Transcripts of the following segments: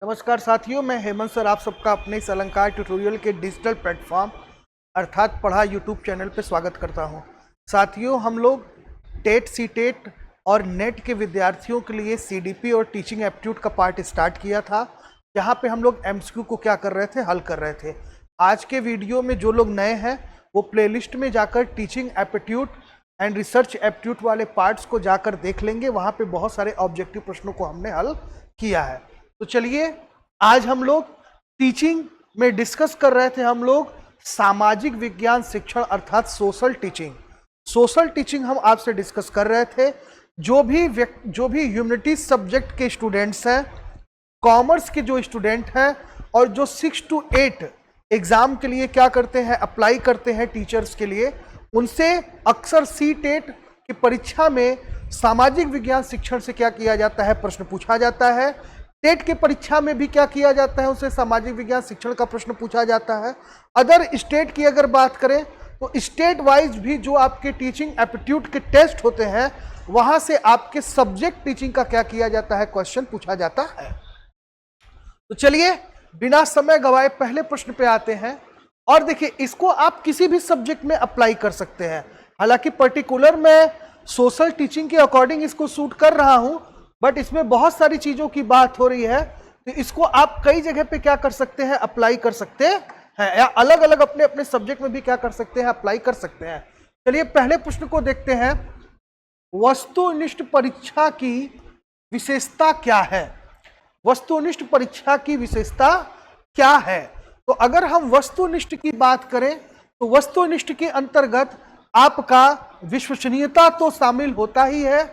नमस्कार साथियों, मैं हेमंत सर आप सबका अपने इस अलंकार ट्यूटोरियल के डिजिटल प्लेटफॉर्म अर्थात पढ़ा यूट्यूब चैनल पर स्वागत करता हूं। साथियों, हम लोग टेट सीटेट और नेट के विद्यार्थियों के लिए सीडीपी और टीचिंग एप्टीट्यूड का पार्ट स्टार्ट किया था, जहां पे हम लोग एमसीक्यू को क्या कर रहे थे, हल कर रहे थे। आज के वीडियो में जो लोग नए हैं वो प्लेलिस्ट में जाकर teaching aptitude and research aptitude वाले पार्ट्स को जाकर देख लेंगे। वहां पे बहुत सारे ऑब्जेक्टिव प्रश्नों को हमने हल किया है। तो चलिए, आज हम लोग टीचिंग में डिस्कस कर रहे थे हम लोग सामाजिक विज्ञान शिक्षण अर्थात सोशल टीचिंग। सोशल टीचिंग हम आपसे डिस्कस कर रहे थे। जो भी ह्यूमैनिटी सब्जेक्ट के स्टूडेंट्स हैं, कॉमर्स के जो स्टूडेंट हैं और जो 6 to 8 एग्जाम के लिए क्या करते हैं, अप्लाई करते हैं टीचर्स के लिए, उनसे अक्सर सीटेट की परीक्षा में सामाजिक विज्ञान शिक्षण से क्या किया जाता है, प्रश्न पूछा जाता है। टेट के परीक्षा में भी क्या किया जाता है, उनसे सामाजिक विज्ञान शिक्षण का प्रश्न पूछा जाता है। अदर स्टेट की अगर बात करें तो स्टेट वाइज भी जो आपके टीचिंग एप्टीट्यूड के टेस्ट होते हैं, वहां से आपके सब्जेक्ट टीचिंग का क्या किया जाता है, क्वेश्चन पूछा जाता है। तो चलिए, बिना समय गवाए पहले प्रश्न पे आते हैं। और देखिए, इसको आप किसी भी सब्जेक्ट में अप्लाई कर सकते हैं। हालांकि पर्टिकुलर मैं सोशल टीचिंग के अकॉर्डिंग इसको सूट कर रहा हूं, बट इसमें बहुत सारी चीजों की बात हो रही है, तो इसको आप कई जगह पे क्या कर सकते हैं, अप्लाई कर सकते हैं, या अलग अलग अपने अपने सब्जेक्ट में भी क्या कर सकते हैं, अप्लाई कर सकते हैं। चलिए, पहले प्रश्न को देखते हैं। वस्तुनिष्ठ परीक्षा की विशेषता क्या है? वस्तुनिष्ठ परीक्षा की विशेषता क्या है? तो अगर हम वस्तुनिष्ठ की बात करें तो वस्तुनिष्ठ के अंतर्गत आपका विश्वसनीयता तो शामिल होता ही है,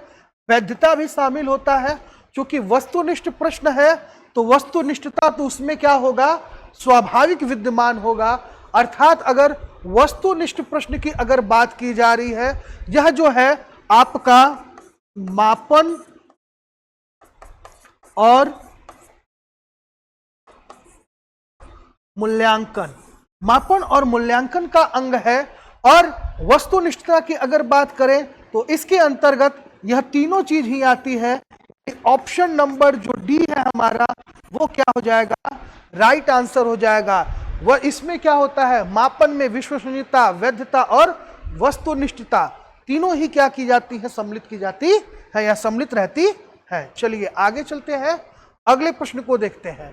वैधता भी शामिल होता है। क्योंकि वस्तुनिष्ठ प्रश्न है तो वस्तुनिष्ठता तो उसमें क्या होगा, स्वाभाविक विद्यमान होगा। अर्थात अगर वस्तुनिष्ठ प्रश्न की अगर बात की जा रही है, यह जो है आपका मापन और मूल्यांकन, मापन और मूल्यांकन का अंग है। और वस्तुनिष्ठता की अगर बात करें तो इसके अंतर्गत यह तीनों चीज ही आती है। ऑप्शन नंबर जो डी है हमारा, वो क्या हो जाएगा, राइट आंसर हो जाएगा। वह इसमें क्या होता है, मापन में विश्वसनीयता, वैधता और वस्तुनिष्ठता तीनों ही क्या की जाती है, सम्मिलित की जाती है या सम्मिलित रहती है। चलिए आगे चलते हैं, अगले प्रश्न को देखते हैं।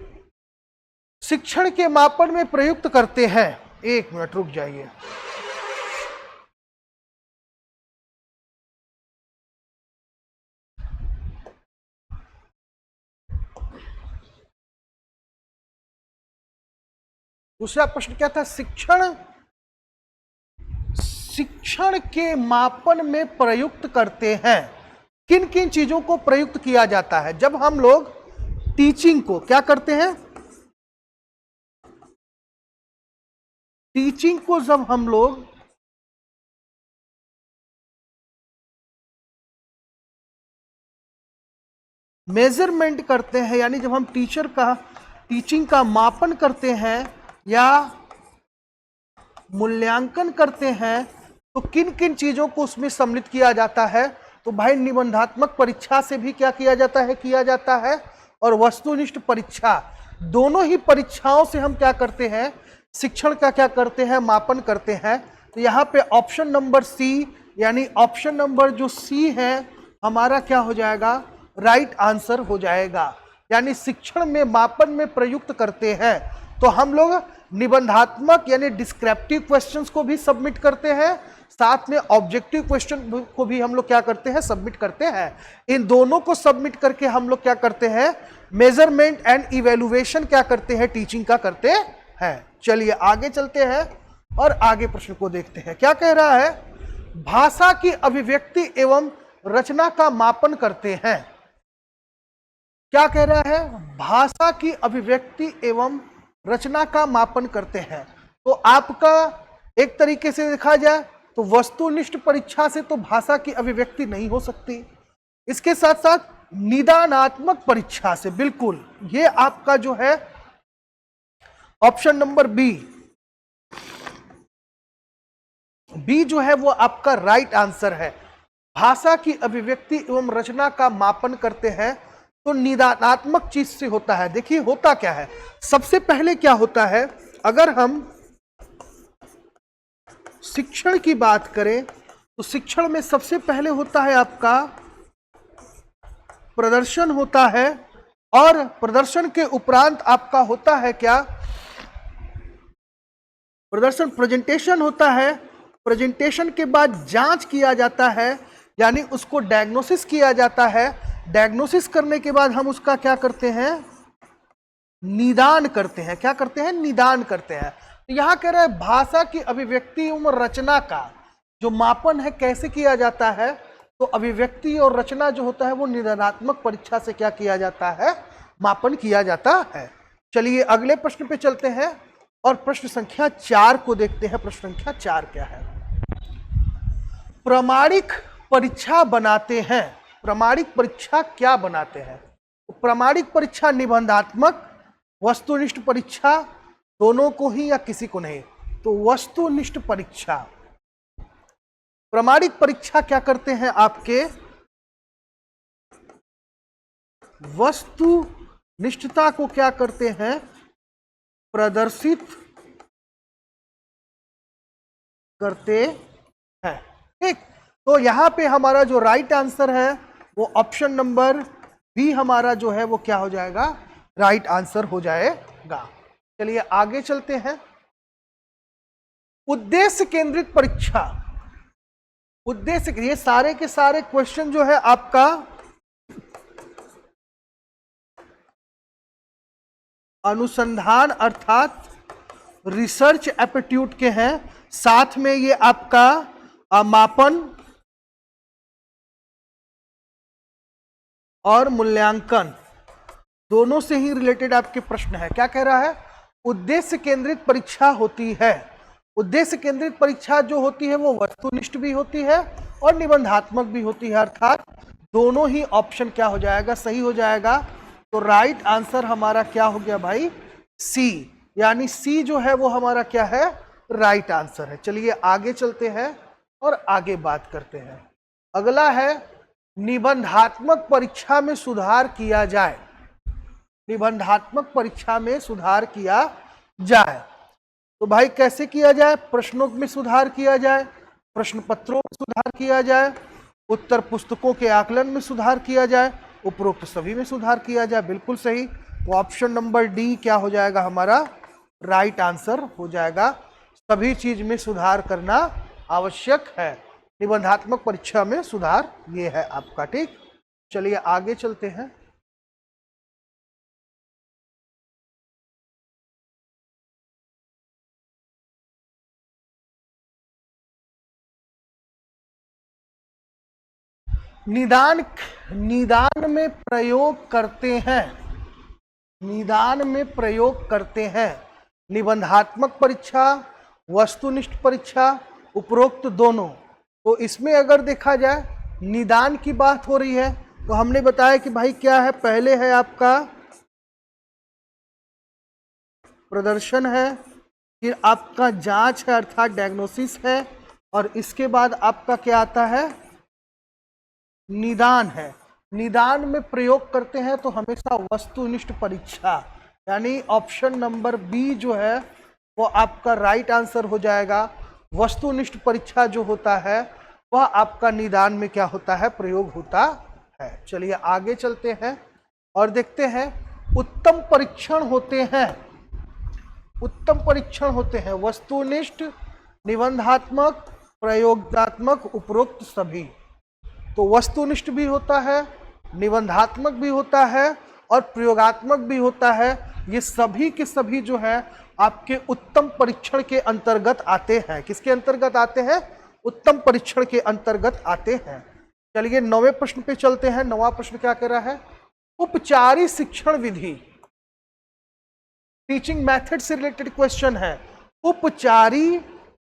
शिक्षण के मापन में प्रयुक्त करते हैं, एक मिनट रुक जाइए। दूसरा प्रश्न क्या था, शिक्षण के मापन में प्रयुक्त करते हैं। किन किन चीजों को प्रयुक्त किया जाता है जब हम लोग टीचिंग को क्या करते हैं, टीचिंग को जब हम लोग मेजरमेंट करते हैं, यानी जब हम टीचिंग का मापन करते हैं या मूल्यांकन करते हैं, तो किन किन चीजों को उसमें सम्मिलित किया जाता है। तो भाई, निबंधात्मक परीक्षा से भी क्या किया जाता है और वस्तुनिष्ठ परीक्षा, दोनों ही परीक्षाओं से हम क्या करते हैं, शिक्षण का क्या करते हैं, मापन करते हैं। तो यहाँ पे ऑप्शन नंबर सी, यानी ऑप्शन नंबर जो सी है हमारा क्या हो जाएगा, राइट आंसर हो जाएगा। यानी शिक्षण में मापन में प्रयुक्त करते हैं तो हम लोग निबंधात्मक यानी डिस्क्रिप्टिव क्वेश्चंस को भी सबमिट करते हैं, साथ में ऑब्जेक्टिव क्वेश्चन को भी हम लोग क्या करते हैं, सबमिट करते हैं। इन दोनों को सबमिट करके हम लोग क्या करते हैं, मेजरमेंट एंड इवेल्युएशन क्या करते हैं, टीचिंग का करते हैं। चलिए आगे चलते हैं और आगे प्रश्न को देखते हैं। क्या कह रहा है, भाषा की अभिव्यक्ति एवं रचना का मापन करते हैं। क्या कह रहा है, भाषा की अभिव्यक्ति एवं रचना का मापन करते हैं। तो आपका एक तरीके से देखा जाए तो वस्तुनिष्ठ परीक्षा से तो भाषा की अभिव्यक्ति नहीं हो सकती, इसके साथ साथ निदानात्मक परीक्षा से बिल्कुल, ये आपका जो है ऑप्शन नंबर बी जो है वो आपका राइट आंसर है। भाषा की अभिव्यक्ति एवं रचना का मापन करते हैं तो निदानात्मक चीज से होता है। देखिए होता क्या है, सबसे पहले क्या होता है, अगर हम शिक्षण की बात करें तो शिक्षण में सबसे पहले होता है आपका प्रदर्शन होता है, और प्रदर्शन के उपरांत आपका होता है क्या, प्रदर्शन प्रेजेंटेशन होता है। प्रेजेंटेशन के बाद जांच किया जाता है, यानी उसको डायग्नोसिस किया जाता है। डायग्नोसिस करने के बाद हम उसका क्या करते हैं, निदान करते हैं। क्या करते हैं, निदान करते हैं। तो यहां कह रहे हैं भाषा की अभिव्यक्ति एवं रचना का जो मापन है कैसे किया जाता है, तो अभिव्यक्ति और रचना जो होता है वो निदानात्मक परीक्षा से क्या किया जाता है, मापन किया जाता है। चलिए अगले प्रश्न पे चलते हैं और प्रश्न संख्या 4 को देखते हैं। प्रश्न संख्या 4 क्या है, प्रमाणिक परीक्षा बनाते हैं। प्रमाणिक परीक्षा क्या बनाते हैं, तो प्रमाणिक परीक्षा निबंधात्मक, वस्तुनिष्ठ परीक्षा, दोनों को ही या किसी को नहीं, तो वस्तुनिष्ठ परीक्षा। प्रमाणिक परीक्षा क्या करते हैं, आपके वस्तुनिष्ठता को क्या करते हैं, प्रदर्शित करते हैं। ठीक, तो यहां पे हमारा जो राइट आंसर है वो ऑप्शन नंबर बी हमारा जो है वो क्या हो जाएगा, राइट आंसर हो जाएगा। चलिए आगे चलते हैं। उद्देश्य केंद्रित परीक्षा, उद्देश्य, ये सारे के सारे क्वेश्चन जो है आपका अनुसंधान अर्थात रिसर्च एप्टीट्यूड के हैं, साथ में ये आपका मापन और मूल्यांकन दोनों से ही रिलेटेड आपके प्रश्न है। क्या कह रहा है, उद्देश्य केंद्रित परीक्षा होती है। उद्देश्य केंद्रित परीक्षा जो होती है वो वस्तुनिष्ठ भी होती है और निबंधात्मक भी होती है, अर्थात दोनों ही ऑप्शन क्या हो जाएगा, सही हो जाएगा। तो राइट आंसर हमारा क्या हो गया भाई, सी, यानी सी जो है वो हमारा क्या है, राइट आंसर है। चलिए आगे चलते हैं और आगे बात करते हैं। अगला है निबंधात्मक परीक्षा में सुधार किया जाए। निबंधात्मक परीक्षा में सुधार किया जाए तो भाई कैसे किया जाए, प्रश्नों में सुधार किया जाए, प्रश्न पत्रों में सुधार किया जाए, उत्तर पुस्तकों के आकलन में सुधार किया जाए, उपरोक्त सभी में सुधार किया जाए। बिल्कुल सही, तो ऑप्शन नंबर डी क्या हो जाएगा, हमारा राइट आंसर हो जाएगा। सभी चीज में सुधार करना आवश्यक है, निबंधात्मक परीक्षा में सुधार ये है आपका। ठीक, चलिए आगे चलते हैं। निदान में प्रयोग करते हैं, निदान में प्रयोग करते हैं। निबंधात्मक परीक्षा, वस्तुनिष्ठ परीक्षा, उपरोक्त दोनों। तो इसमें अगर देखा जाए निदान की बात हो रही है तो हमने बताया कि भाई क्या है, पहले है आपका प्रदर्शन है, फिर आपका जांच है अर्थात डायग्नोसिस है, और इसके बाद आपका क्या आता है, निदान है। निदान में प्रयोग करते हैं तो हमेशा वस्तुनिष्ठ परीक्षा, यानी ऑप्शन नंबर बी जो है वो आपका राइट आंसर हो जाएगा। वस्तुनिष्ठ परीक्षा जो होता है वह आपका निदान में क्या होता है, प्रयोग होता है। चलिए आगे चलते हैं और देखते हैं उत्तम परीक्षण होते हैं। उत्तम परीक्षण होते हैं वस्तुनिष्ठ, निबंधात्मक, प्रयोगात्मक, उपरोक्त सभी। तो वस्तुनिष्ठ भी होता है, निबंधात्मक भी होता है और प्रयोगात्मक भी होता है। ये सभी के सभी जो है आपके उत्तम परीक्षण के अंतर्गत आते हैं। किसके अंतर्गत आते हैं, उत्तम परीक्षण के अंतर्गत आते हैं। चलिए 9वें प्रश्न पे चलते हैं। 9वां प्रश्न क्या कह रहा है, उपचारी शिक्षण विधि, टीचिंग मेथड से रिलेटेड क्वेश्चन है। उपचारी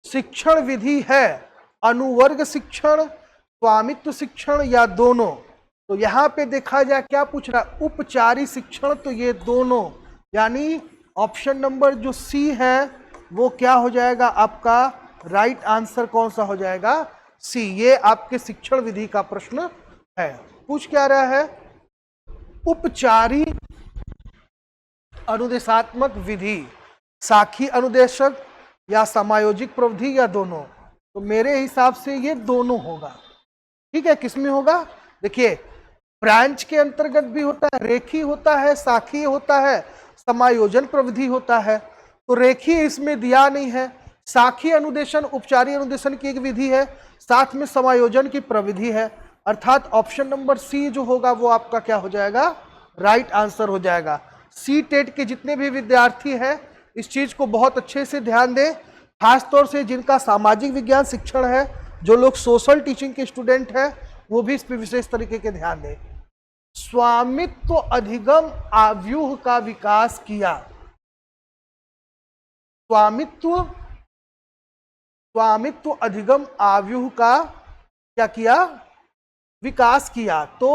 शिक्षण विधि है अनुवर्ग शिक्षण, स्वामित्व शिक्षण या दोनों। तो यहां पे देखा जाए क्या पूछ रहा है, उपचारी शिक्षण, तो ये दोनों, यानी ऑप्शन नंबर जो सी है वो क्या हो जाएगा आपका, राइट आंसर कौन सा हो जाएगा, सी। ये आपके शिक्षण विधि का प्रश्न है। पूछ क्या रहा है, उपचारी अनुदेशात्मक विधि, साखी अनुदेशक या समायोजिक प्रविधि या दोनों? तो मेरे हिसाब से ये दोनों होगा। ठीक है, किसमें होगा? देखिए, ब्रांच के अंतर्गत भी होता है, रेखी होता है, साखी होता है, समायोजन प्रविधि होता है। तो रेखी इसमें दिया नहीं है, साखी अनुदेशन उपचारी अनुदेशन की एक विधि है, साथ में समायोजन की प्रविधि है, अर्थात ऑप्शन नंबर सी जो होगा वो आपका क्या हो जाएगा? राइट आंसर हो जाएगा। सी टेट के जितने भी विद्यार्थी हैं इस चीज को बहुत अच्छे से ध्यान दें, खासतौर से जिनका सामाजिक विज्ञान शिक्षण है, जो लोग सोशल टीचिंग के स्टूडेंट हैं, वो भी इस पर विशेष तरीके के ध्यान दें। स्वामित्व अधिगम आव्यूह का विकास किया। स्वामित्व अधिगम आव्यूह का क्या किया? विकास किया। तो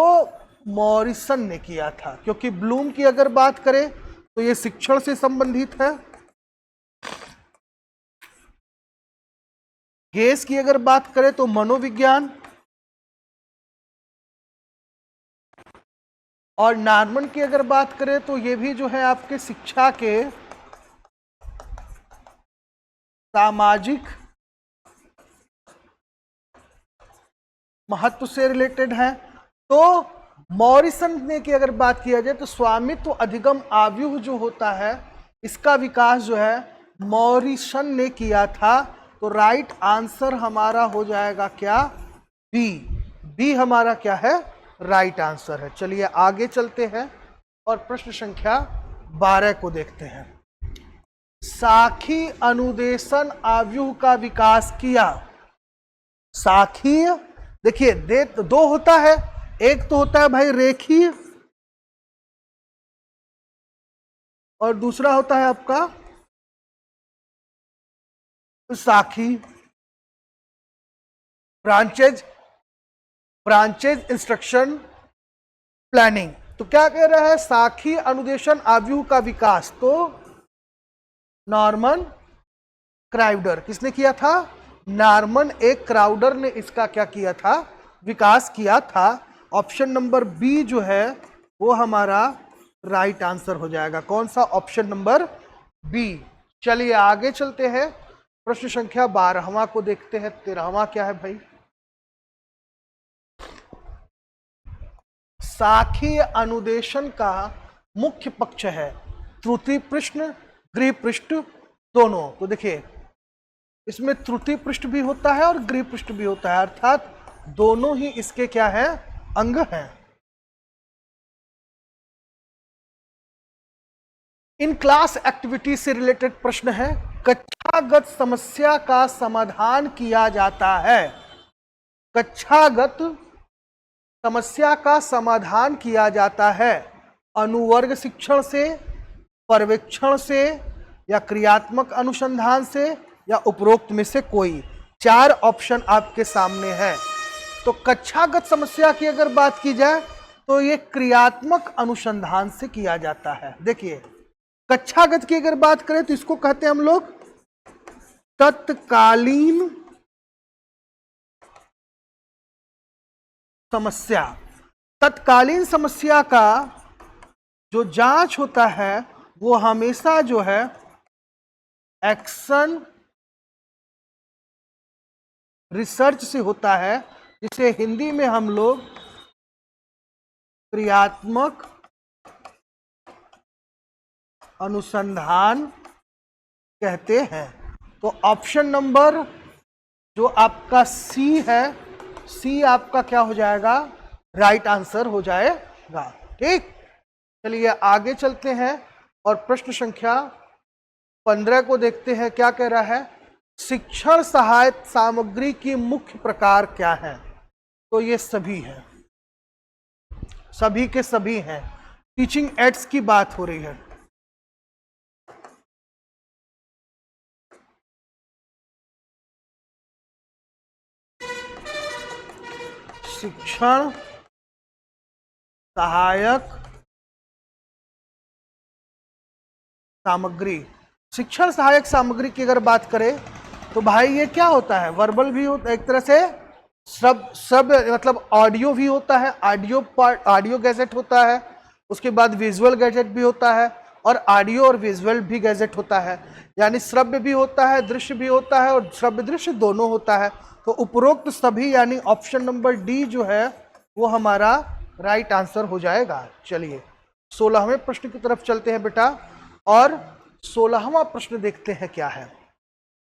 मॉरिसन ने किया था, क्योंकि ब्लूम की अगर बात करें तो ये शिक्षण से संबंधित है। गेस की अगर बात करें तो मनोविज्ञान, और नार्मन की अगर बात करें तो ये भी जो है आपके शिक्षा के सामाजिक महत्व से रिलेटेड है। तो मॉरिसन ने की अगर बात किया जाए तो स्वामित्व अधिगम आव्यूह जो होता है इसका विकास जो है मॉरिसन ने किया था। तो राइट आंसर हमारा हो जाएगा क्या? बी। बी हमारा क्या है? राइट आंसर है। चलिए आगे चलते हैं और प्रश्न संख्या 12 को देखते हैं। साखी अनुदेशन आव्यूह का विकास किया। साखी देखिए दो होता है, एक तो होता है भाई रेखीय और दूसरा होता है आपका साखी। Branches instruction planning. तो क्या कह रहा है? साखी अनुदेशन आव्यूह का विकास तो नॉर्मन क्राउडर। किसने किया था? नॉर्मन ए क्राउडर ने इसका क्या किया था? विकास किया था। ऑप्शन नंबर बी जो है वो हमारा राइट आंसर हो जाएगा। कौन सा? Option number B. चलिए आगे चलते हैं, प्रश्न संख्या 12वां को देखते हैं। 13वां क्या है भाई? साखी अनुदेशन का मुख्य पक्ष है त्रुटि पृष्ठ, गृह पृष्ठ दोनों। तो देखिए इसमें त्रुटि पृष्ठ भी होता है और गृह पृष्ठ भी होता है, अर्थात दोनों ही इसके क्या है? अंग हैं। इन क्लास एक्टिविटी से रिलेटेड प्रश्न है। कक्षागत समस्या का समाधान किया जाता है। कक्षागत समस्या का समाधान किया जाता है अनुवर्ग शिक्षण से, पर्यवेक्षण से, या क्रियात्मक अनुसंधान से, या उपरोक्त में से कोई। 4 ऑप्शन आपके सामने है। तो कक्षागत समस्या की अगर बात की जाए तो ये क्रियात्मक अनुसंधान से किया जाता है। देखिए कक्षागत की अगर बात करें तो इसको कहते हैं हम लोग तत्कालीन समस्या। तत्कालीन समस्या का जो जांच होता है वो हमेशा जो है एक्शन रिसर्च से होता है, जिसे हिंदी में हम लोग क्रियात्मक अनुसंधान कहते हैं। तो ऑप्शन नंबर जो आपका सी है, सी आपका क्या हो जाएगा? राइट आंसर हो जाएगा। ठीक, चलिए आगे चलते हैं और प्रश्न संख्या 15 को देखते हैं। क्या कह रहा है? शिक्षण सहायक सामग्री की मुख्य प्रकार क्या है? तो ये सभी हैं, सभी के सभी हैं। टीचिंग एड्स की बात हो रही है। शिक्षण सहायक सामग्री। शिक्षण सहायक सामग्री की अगर बात करें तो भाई ये क्या होता है? वर्बल भी होता है, एक तरह से सब मतलब ऑडियो भी होता है, ऑडियो गैजेट होता है, उसके बाद विजुअल गैजेट भी होता है और ऑडियो और विजुअल भी गैजेट होता है, यानी श्रव्य भी होता है, दृश्य भी होता है और श्रव्य दृश्य दोनों होता है। तो उपरोक्त सभी यानी ऑप्शन नंबर डी जो है वो हमारा राइट आंसर हो जाएगा। चलिए 16वें प्रश्न की तरफ चलते हैं बेटा और 16वां प्रश्न देखते हैं क्या है।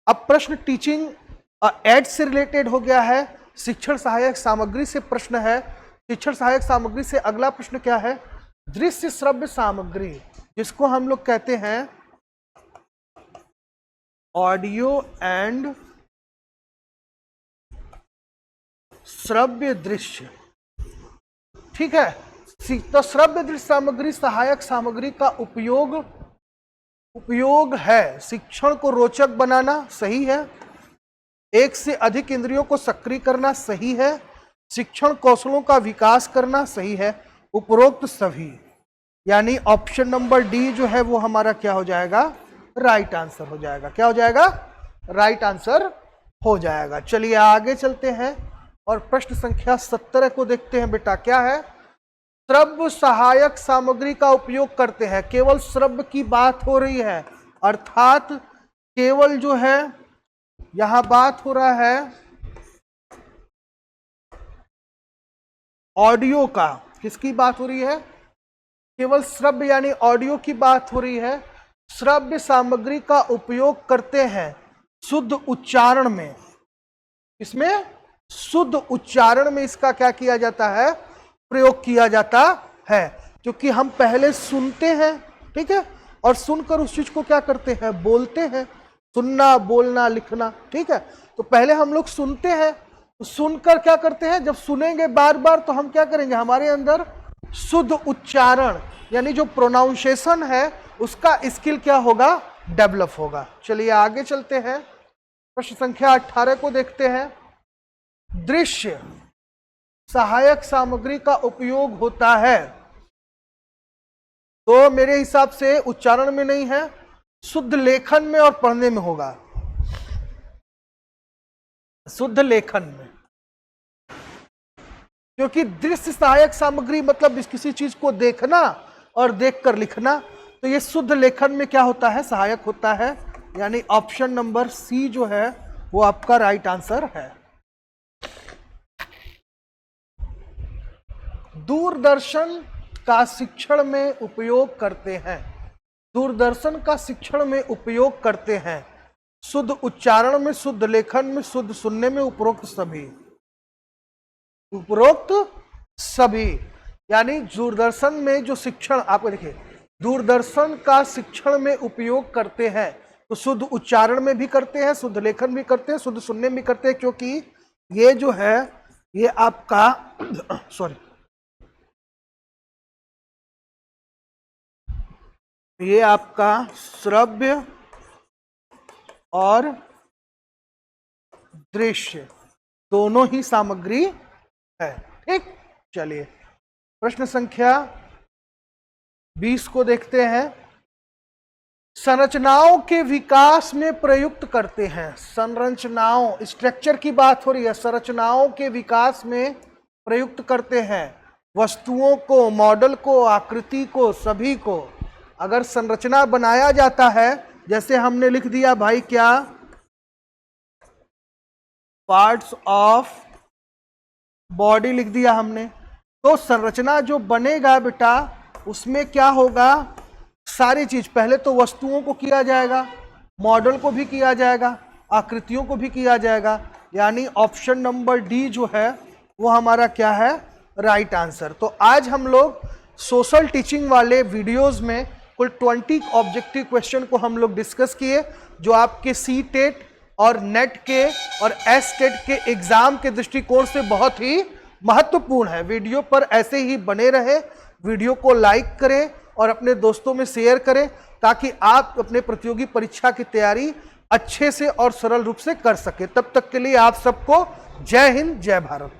अब प्रश्न टीचिंग एड से रिलेटेड हो गया है, शिक्षण सहायक सामग्री से प्रश्न है। शिक्षण सहायक सामग्री से अगला प्रश्न क्या है, दृश्य श्रव्य सामग्री, जिसको हम लोग कहते हैं ऑडियो एंड श्रव्य दृश्य। ठीक है, तो श्रव्य दृश्य सामग्री सहायक सामग्री का उपयोग है शिक्षण को रोचक बनाना, सही है। एक से अधिक इंद्रियों को सक्रिय करना, सही है। शिक्षण कौशलों का विकास करना, सही है। उपरोक्त सभी यानी ऑप्शन नंबर डी जो है वो हमारा क्या हो जाएगा, राइट आंसर हो जाएगा। क्या हो जाएगा, राइट आंसर हो जाएगा। चलिए आगे चलते हैं और प्रश्न संख्या 17 को देखते हैं बेटा। क्या है, श्रव्य सहायक सामग्री का उपयोग करते हैं। केवल श्रव्य की बात हो रही है, अर्थात केवल जो है यहां बात हो रहा है ऑडियो का। किसकी बात हो रही है, केवल श्रव्य यानी ऑडियो की बात हो रही है। श्रव्य सामग्री का उपयोग करते हैं शुद्ध उच्चारण में। इसमें शुद्ध उच्चारण में इसका क्या किया जाता है, प्रयोग किया जाता है। क्योंकि हम पहले सुनते हैं, ठीक है, और सुनकर उस चीज को क्या करते हैं, बोलते हैं। सुनना, बोलना, लिखना, ठीक है। तो पहले हम लोग सुनते हैं, तो सुनकर क्या करते हैं, जब सुनेंगे बार बार तो हम क्या करेंगे, हमारे अंदर शुद्ध उच्चारण यानी जो प्रोनाउंसिएशन है उसका स्किल क्या होगा, डेवलप होगा। चलिए आगे चलते हैं, प्रश्न संख्या 18 को देखते हैं। दृश्य सहायक सामग्री का उपयोग होता है, तो मेरे हिसाब से उच्चारण में नहीं है, शुद्ध लेखन में और पढ़ने में होगा। शुद्ध लेखन में, क्योंकि दृश्य सहायक सामग्री मतलब किसी चीज को देखना और देखकर लिखना, तो ये शुद्ध लेखन में क्या होता है, सहायक होता है। यानी ऑप्शन नंबर सी जो है वो आपका राइट आंसर है। दूरदर्शन का शिक्षण में उपयोग करते हैं। दूरदर्शन का शिक्षण में उपयोग करते हैं शुद्ध उच्चारण में, शुद्ध लेखन में, शुद्ध सुनने में, उपरोक्त सभी। उपरोक्त सभी यानी दूरदर्शन में जो शिक्षण, आपको देखिए दूरदर्शन का शिक्षण में उपयोग करते हैं, तो शुद्ध उच्चारण में भी करते हैं, शुद्ध लेखन भी करते हैं, शुद्ध सुनने में भी करते हैं। क्योंकि ये जो है ये आपका ये आपका श्रव्य और दृश्य दोनों ही सामग्री है। ठीक, चलिए प्रश्न संख्या 20 को देखते हैं। संरचनाओं के विकास में प्रयुक्त करते हैं। संरचनाओं, स्ट्रक्चर की बात हो रही है, संरचनाओं के विकास में प्रयुक्त करते हैं। वस्तुओं को, मॉडल को, आकृति को, सभी को अगर संरचना बनाया जाता है, जैसे हमने लिख दिया भाई क्या, पार्ट्स ऑफ बॉडी लिख दिया हमने, तो संरचना जो बनेगा बेटा उसमें क्या होगा, सारी चीज, पहले तो वस्तुओं को किया जाएगा, मॉडल को भी किया जाएगा, आकृतियों को भी किया जाएगा। यानी ऑप्शन नंबर डी जो है वो हमारा क्या है, राइट आंसर। तो आज हम लोग सोशल टीचिंग वाले वीडियोस में कुल 20 ऑब्जेक्टिव क्वेश्चन को हम लोग डिस्कस किए, जो आपके सी टेट और नेट के और एस टेट के एग्जाम के दृष्टिकोण से बहुत ही महत्वपूर्ण है। वीडियो पर ऐसे ही बने रहे, वीडियो को लाइक करें और अपने दोस्तों में शेयर करें, ताकि आप अपने प्रतियोगी परीक्षा की तैयारी अच्छे से और सरल रूप से कर सके। तब तक के लिए आप सबको जय हिंद, जय भारत।